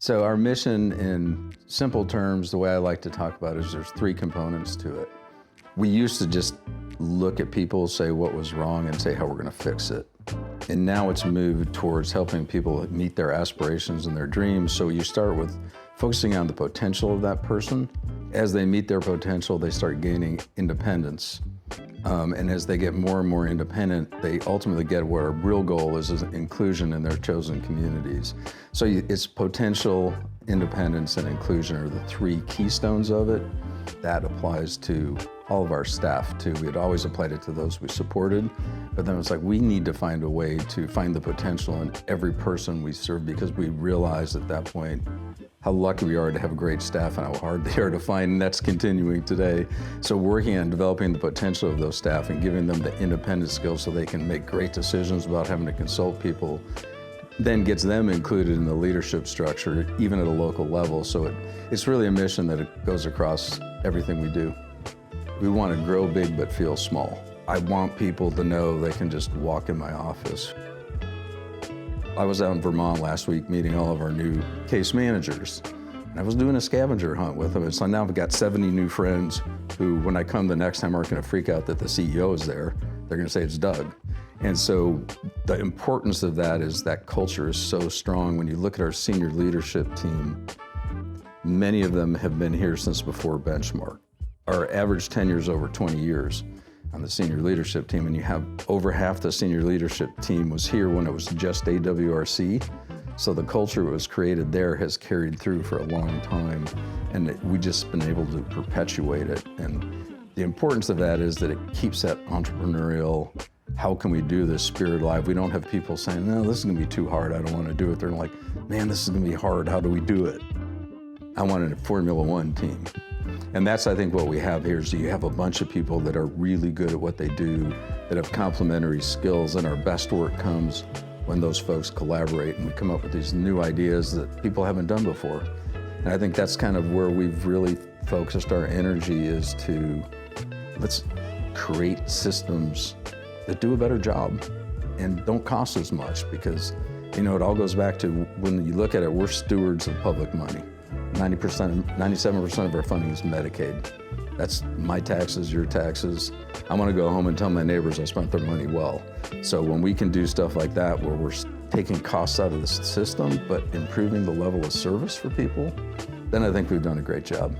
So our mission, in simple terms, the way I like to talk about it is there's three components to it. We used to just look at people, say what was wrong, and say how we're going to fix it. And now it's moved towards helping people meet their aspirations and their dreams. So you start with focusing on the potential of that person. As they meet their potential, they start gaining independence. And as they get more and more independent, they ultimately get what our real goal is inclusion in their chosen communities. So it's potential, independence, and inclusion are the three keystones of it. That applies to all of our staff too. We had always applied it to those we supported, but then it's like we need to find a way to find the potential in every person we serve, because we realized at that point how lucky we are to have great staff and how hard they are to find, and that's continuing today. So working on developing the potential of those staff and giving them the independent skills so they can make great decisions without having to consult people, then gets them included in the leadership structure, even at a local level. So it's really a mission that it goes across everything we do. We want to grow big but feel small. I want people to know they can just walk in my office. I was out in Vermont last week meeting all of our new case managers. And I was doing a scavenger hunt with them. And so now I've got 70 new friends who, when I come the next time, aren't going to freak out that the CEO is there. They're going to say it's Doug. And so the importance of that is that culture is so strong. When you look at our senior leadership team, many of them have been here since before benchmark. Our average tenure is over 20 years on the senior leadership team, and you have over half the senior leadership team was here when it was just AWRC. So the culture that was created there has carried through for a long time, and we just been able to perpetuate it. And the importance of that is that it keeps that entrepreneurial, how can we do this spirit alive? We don't have people saying, no, this is gonna be too hard, I don't wanna do it. They're like, man, this is gonna be hard, how do we do it? I want a Formula One team. And that's, I think, what we have here is you have a bunch of people that are really good at what they do, that have complementary skills, and our best work comes when those folks collaborate and we come up with these new ideas that people haven't done before. And I think that's kind of where we've really focused our energy, is to let's create systems that do a better job and don't cost as much, because, you know, it all goes back to when you look at it, we're stewards of public money. 97% of our funding is Medicaid. That's my taxes, your taxes. I want to go home and tell my neighbors I spent their money well. So when we can do stuff like that, where we're taking costs out of the system, but improving the level of service for people, then I think we've done a great job.